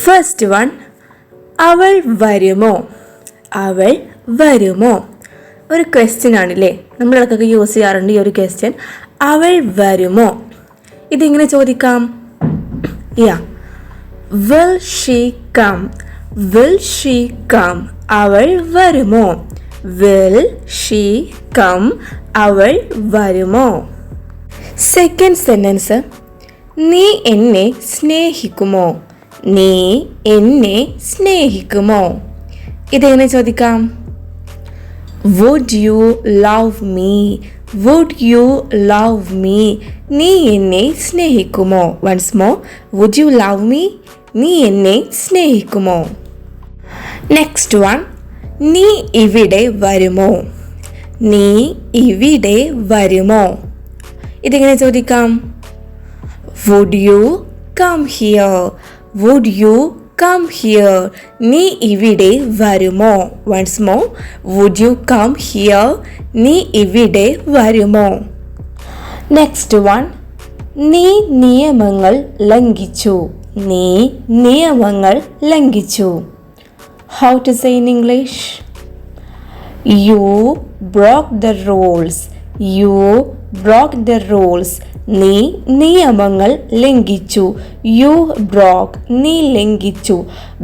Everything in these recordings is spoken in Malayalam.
ഫസ്റ്റ് വൺ, അവൾ വരുമോ? അവൾ വരുമോ? ഒരു ക്വസ്റ്റ്യൻ ആണല്ലേ, നമ്മളിടക്കൊക്കെ യൂസ് ചെയ്യാറുണ്ട് ഈ ഒരു ക്വസ്റ്റ്യൻ. അവൾ വരുമോ? ഇതിങ്ങനെ ചോദിക്കാം. Will she come? Will she come? അവൾ വരുമോ? Will she come? അവൾ വരുമോ? സെക്കൻഡ് സെന്റൻസ്, നീ എന്നെ സ്നേഹിക്കുമോ? നീ എന്നെ സ്നേഹിക്കുമോ? ഇതെങ്ങനെ ചോദിക്കാം? Would you love me? Would you love me? നീ എന്നെ സ്നേഹിക്കുമോ? Once more, would you love me? നീ എന്നെ സ്നേഹിക്കുമോ? നെക്സ്റ്റ് വൺ, നീ ഇവിടെ വരുമോ? നീ ഇവിടെ വരുമോ? ഇതെങ്ങനെ ചോദിക്കാം? Would you come here? Would you come here? നീ ഇവിടെ വരുമോ? Once more, would you come here? നീ ഇവിടെ വരുമോ? നെക്സ്റ്റ് വൺ, നീ നിയമങ്ങൾ ലംഘിച്ചു. നീ നിയമങ്ങൾ ലംഘിച്ചു. How to say in English? You broke the rules. You broke the rules. നീ നിയമങ്ങൾ ലംഘിച്ചു. യു ബ്രോക്ക്, നീ ലംഘിച്ചു.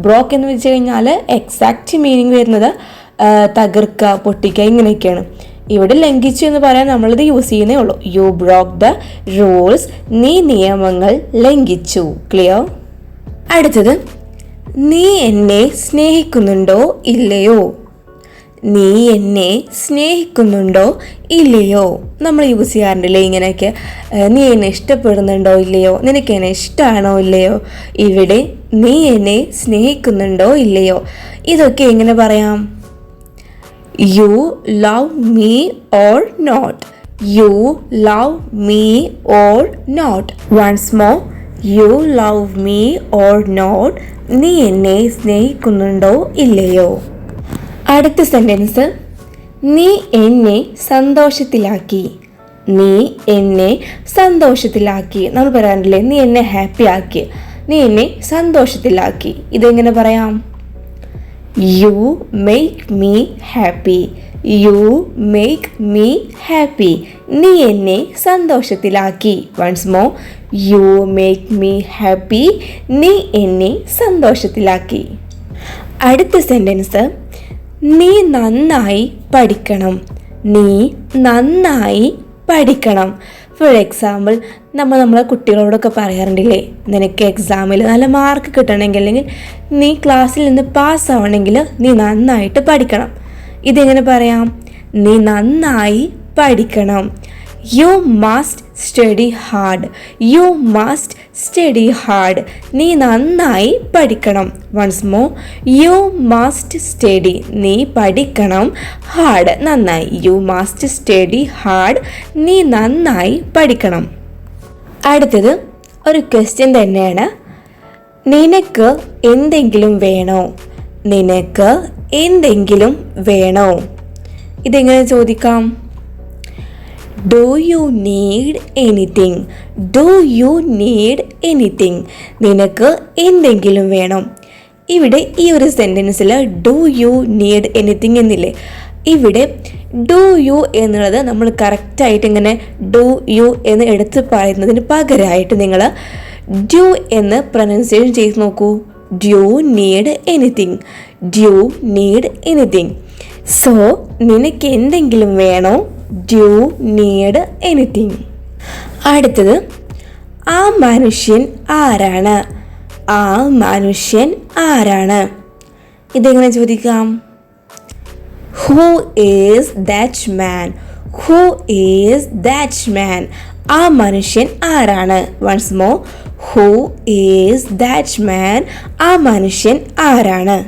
ബ്രോക്ക് എന്ന് വെച്ച് കഴിഞ്ഞാൽ എക്സാക്റ്റ് മീനിങ് വരുന്നത് തകർക്കുക, പൊട്ടിക്കുക, ഇങ്ങനെയൊക്കെയാണ്. ഇവിടെ ലംഘിച്ചു എന്ന് പറയാൻ നമ്മളിത് യൂസ് ചെയ്യുന്നേ ഉള്ളൂ. You broke the rules. നീ നിയമങ്ങൾ ലംഘിച്ചു. ക്ലിയർ? അടുത്തത്, നീ എന്നെ സ്നേഹിക്കുന്നുണ്ടോ ഇല്ലയോ? നീ എന്നെ സ്നേഹിക്കുന്നുണ്ടോ ഇല്ലയോ? നമ്മൾ യൂസ് ചെയ്യാറുണ്ടല്ലേ ഇങ്ങനെയൊക്കെ. നീ എന്നെ ഇഷ്ടപ്പെടുന്നുണ്ടോ ഇല്ലയോ? നിനക്ക് എന്നെ ഇഷ്ടമാണോ ഇല്ലയോ? ഇവിടെ നീ എന്നെ സ്നേഹിക്കുന്നുണ്ടോ ഇല്ലയോ? ഇതൊക്കെ എങ്ങനെ പറയാം? You love me or not? You love me or not? Once more, you love me or not? നീ എന്നെ സ്നേഹിക്കുന്നുണ്ടോ ഇല്ലയോ? അടുത്ത സെന്റൻസ്, നീ എന്നെ സന്തോഷത്തിലാക്കി. നീ എന്നെ സന്തോഷത്തിലാക്കി. നമ്മൾ പറയാറില്ലേ, നീ എന്നെ ഹാപ്പി ആക്കി, നീ എന്നെ സന്തോഷത്തിലാക്കി. ഇതെങ്ങനെ പറയാം? You make me happy. You make me happy. നീ എന്നെ സന്തോഷത്തിലാക്കി. Once more, you make me happy. നീ എന്നെ സന്തോഷത്തിലാക്കി. അടുത്ത സെന്റൻസ്, നീ നന്നായി പഠിക്കണം. നീ നന്നായി പഠിക്കണം. ഫോർ എക്സാമ്പിൾ, നമ്മളെ കുട്ടികളോടൊക്കെ പറയാറുണ്ടല്ലേ, നിനക്ക് എക്സാമിൽ നല്ല മാർക്ക് കിട്ടണമെങ്കിൽ, അല്ലെങ്കിൽ നീ ക്ലാസ്സിൽ നിന്ന് പാസ്സാവണമെങ്കിൽ നീ നന്നായിട്ട് പഠിക്കണം. ഇതെങ്ങനെ പറയാം? നീ നന്നായി പഠിക്കണം. You must study hard. You must study hard. നീ നന്നായി പഠിക്കണം. Once more, you must study. നീ പഠിക്കണം. ഹാർഡ്, നന്നായി. You must study hard. നീ നന്നായി പഠിക്കണം. അടുത്തത് ഒരു ക്വസ്റ്റ്യൻ തന്നെയാണ്. നിനക്ക് എന്തെങ്കിലും വേണോ? നിനക്ക് എന്തെങ്കിലും വേണോ? ഇതെങ്ങനെ ചോദിക്കാം? Do you need anything? Do you need anything? നിനക്ക് എന്തെങ്കിലും വേണം. ഇവിടെ ഈ ഒരു സെൻറ്റൻസിൽ ഡു യു നീഡ് എനിത്തിങ് എന്നില്ലേ, ഇവിടെ ഡു യു എന്നുള്ളത് നമ്മൾ കറക്റ്റായിട്ട് ഇങ്ങനെ ഡു യു എന്ന് എടുത്ത് പറയുന്നതിന് പകരമായിട്ട് നിങ്ങൾ ഡ്യൂ എന്ന് പ്രൊനൗൺസിയേഷൻ ചെയ്ത് നോക്കൂ. Do you need anything. Do you need anything. So നിനക്ക് എന്തെങ്കിലും വേണോ? Do you need anything. അടുത്തത്, ആ മനുഷ്യൻ ആരാണ്? ആ മനുഷ്യൻ ആരാണ്? ഇതെങ്ങനെ ചോദിക്കാം? Who is that man? Who is that man? ആ മനുഷ്യൻ ആരാണ്? Once more, who is that man? ആ മനുഷ്യൻ ആരാണ്?